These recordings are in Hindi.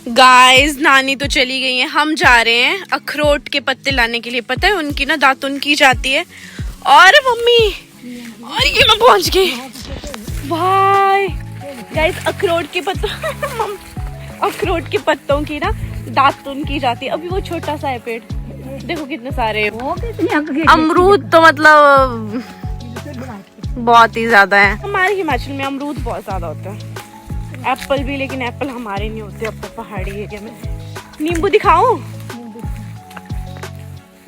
गाइस नानी तो चली गई है, हम जा रहे हैं अखरोट के पत्ते लाने के लिए। पता है उनकी ना दातुन की जाती है। और मम्मी और ये मैं पहुंच गई भाई। गाइस अखरोट के पत्तों की ना दातुन की जाती है। अभी वो छोटा सा है पेड़, देखो कितने सारे अमरूद तो मतलब बहुत ही ज्यादा है। हमारे हिमाचल में अमरूद बहुत ज्यादा होता है, एप्पल भी, लेकिन एप्पल हमारे नहीं होते अब तो पहाड़ी एरिया में। नींबू दिखाऊं?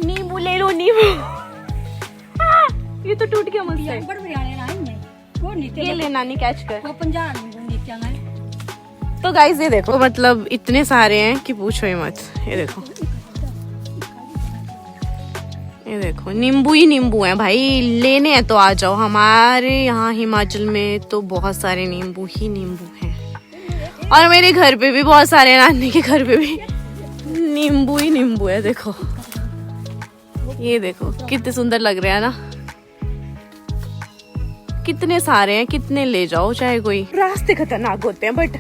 नींबू ले लो, नींबू। ये तो टूट गया मुझसे। ये ले नानी कैच कर। तो गाइस ये देखो, मतलब इतने सारे हैं कि पूछो ही मत। ये देखो, ये देखो नींबू ही नींबू है भाई। लेने हैं तो आ जाओ। हमारे यहाँ हिमाचल में तो बहुत सारे नींबू ही नींबू हैं। और मेरे घर पे भी बहुत सारे, नानी के घर पे भी नींबू ही नींबू है। देखो ये देखो कितने सुंदर लग रहे हैं ना। कितने सारे हैं, कितने ले जाओ चाहे कोई। रास्ते खतरनाक होते हैं बट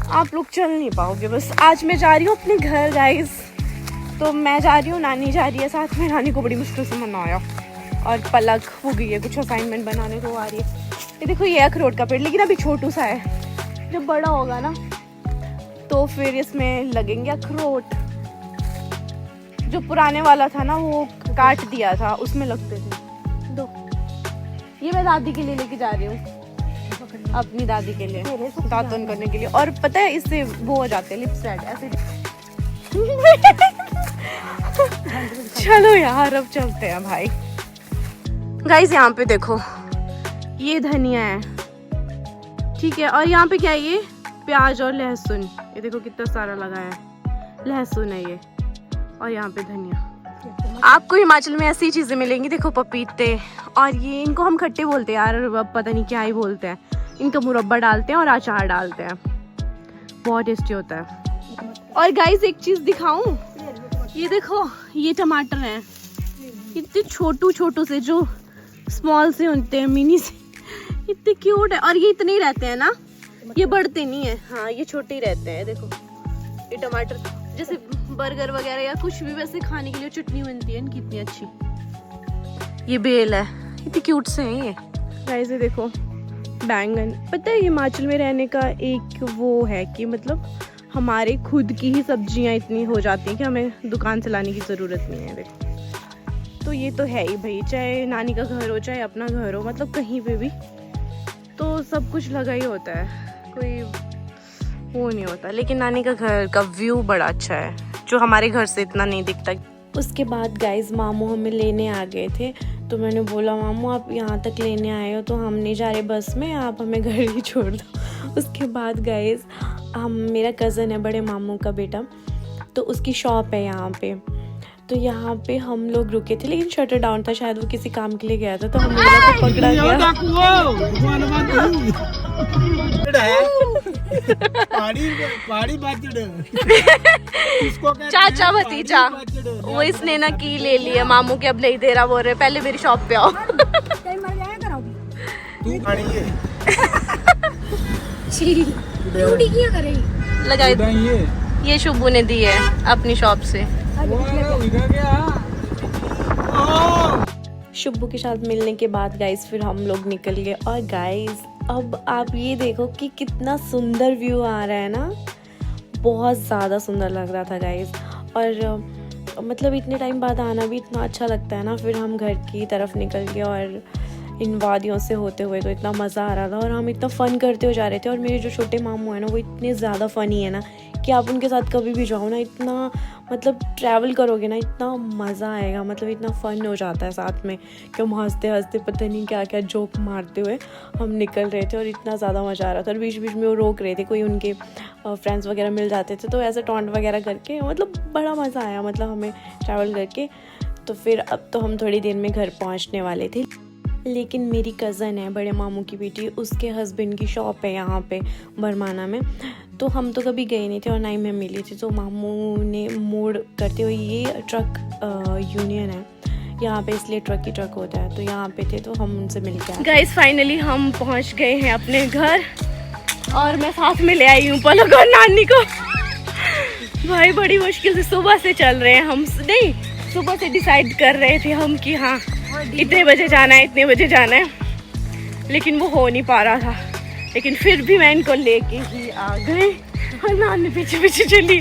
आप लोग चल नहीं पाओगे। बस आज मैं जा रही हूँ अपने घर गाइस। तो मैं जा रही हूँ, नानी जा रही है साथ में। नानी को बड़ी मुश्किल से मनाया और पलक हो गई है कुछ असाइनमेंट बनाने को आ रही है। ये देखो ये अखरोट का पेड़, लेकिन अभी छोटू सा है। जब बड़ा होगा ना तो फिर इसमें लगेंगे अखरोट। जो पुराने वाला था ना वो काट दिया था, उसमें लगते थे। दो ये मैं दादी के लिए लेके जा रही हूँ, अपनी दादी के लिए दातुन करने के लिए। और पता है इससे वो हो जाते हैं लिप्स रेड ऐसे। चलो यार अब चलते हैं भाई। गाइस यहाँ पे देखो ये धनिया है, ठीक है। और यहाँ पे क्या है, ये प्याज और लहसुन। ये देखो कितना सारा लगा है, लहसुन है ये। और यहाँ पे धनिया। आपको हिमाचल में ऐसी चीजें मिलेंगी। देखो पपीते, और ये इनको हम खट्टे बोलते हैं यार, अब पता नहीं क्या ही बोलते हैं। इनका मुरब्बा डालते हैं और अचार डालते हैं, बहुत टेस्टी होता है। और गाइस एक चीज दिखाऊं, ये देखो ये टमाटर हैं, इतने छोटू छोटू से, जो स्मॉल से होते हैं, मिनी से, इतने क्यूट है। और ये इतने ही रहते हैं ना, ये बढ़ते नहीं है। हाँ ये छोटे ही रहते हैं। देखो ये टमाटर जैसे बर्गर वगैरह या कुछ भी वैसे खाने के लिए चटनी बनती है इनकी, इतनी अच्छी। ये बेल है, इतने क्यूट से हैं ये। गाइस ये देखो बैंगन। पता है हिमाचल में रहने का एक वो है कि मतलब हमारे खुद की ही सब्जियां इतनी हो जाती हैं कि हमें दुकान से लाने की ज़रूरत नहीं है। देखो तो ये तो है ही भाई, चाहे नानी का घर हो चाहे अपना घर हो, मतलब कहीं पे भी तो सब कुछ लगा ही होता है, कोई वो नहीं होता। लेकिन नानी का घर का व्यू बड़ा अच्छा है, जो हमारे घर से इतना नहीं दिखता। उसके बाद गाइस मामू हमें लेने आ गए थे, तो मैंने बोला मामू आप यहाँ तक लेने आए हो तो हम नहीं जा रहे बस में, आप हमें घर ही छोड़ दो। उसके बाद गाइस मेरा कज़न है बड़े मामू का बेटा, तो उसकी शॉप है यहाँ पे। तो यहाँ पे हम लोग रुके थे, लेकिन शटर डाउन था, शायद वो किसी काम के लिए गया था, तो हम लोगों को पकड़ा गया। चाचा भतीजा वो इसने ना की ले लिया मामू के, अब नहीं दे रहा, बोल रहे पहले मेरी शॉप पे आओ। लगाई ये शुभू ने दी है अपनी शॉप से। शुभू के साथ मिलने के बाद गाइस फिर हम लोग निकल गए। और गाइस अब आप ये देखो कि कितना सुंदर व्यू आ रहा है ना, बहुत ज़्यादा सुंदर लग रहा था गाइस। और मतलब इतने टाइम बाद आना भी इतना अच्छा लगता है ना। फिर हम घर की तरफ निकल गए और इन वादियों से होते हुए तो इतना मज़ा आ रहा था, और हम इतना फ़न करते हुए जा रहे थे। और मेरे जो छोटे मामू हैं ना वो इतने ज़्यादा फ़नी है ना कि आप उनके साथ कभी भी जाओ ना, इतना मतलब ट्रैवल करोगे ना इतना मज़ा आएगा, मतलब इतना फ़न हो जाता है साथ में कि हम हंसते हंसते पता नहीं क्या क्या जोक मारते हुए हम निकल रहे थे। और इतना ज़्यादा मज़ा आ रहा था। और बीच बीच में वो रोक रहे थे, कोई उनके फ्रेंड्स वगैरह मिल जाते थे तो ऐसे टॉन्ट वगैरह करके, मतलब बड़ा मज़ा आया मतलब हमें ट्रैवल करके। तो फिर अब तो हम थोड़ी देर में घर पहुँचने वाले थे, लेकिन मेरी कज़न है बड़े मामू की बेटी, उसके हस्बैंड की शॉप है यहाँ पे बरमाना में। तो हम तो कभी गए नहीं थे और ना ही मैं मिली थी। तो मामू ने मोड़ करते हुए, ये ट्रक यूनियन है यहाँ पे, इसलिए ट्रक ही ट्रक होता है, तो यहाँ पे थे तो हम उनसे मिल के आए। गाइस फाइनली हम पहुँच गए हैं अपने घर, और मैं साथ में ले आई हूँ पलक और नानी को। भाई बड़ी मुश्किल से सुबह से चल रहे हैं हम, नहीं सुबह से डिसाइड कर रहे थे हम कि हाँ इतने बजे जाना है, इतने बजे जाना है, लेकिन वो हो नहीं पा रहा था। लेकिन फिर भी मैं इनको लेके ही आ गए और नानी पीछे पीछे चली।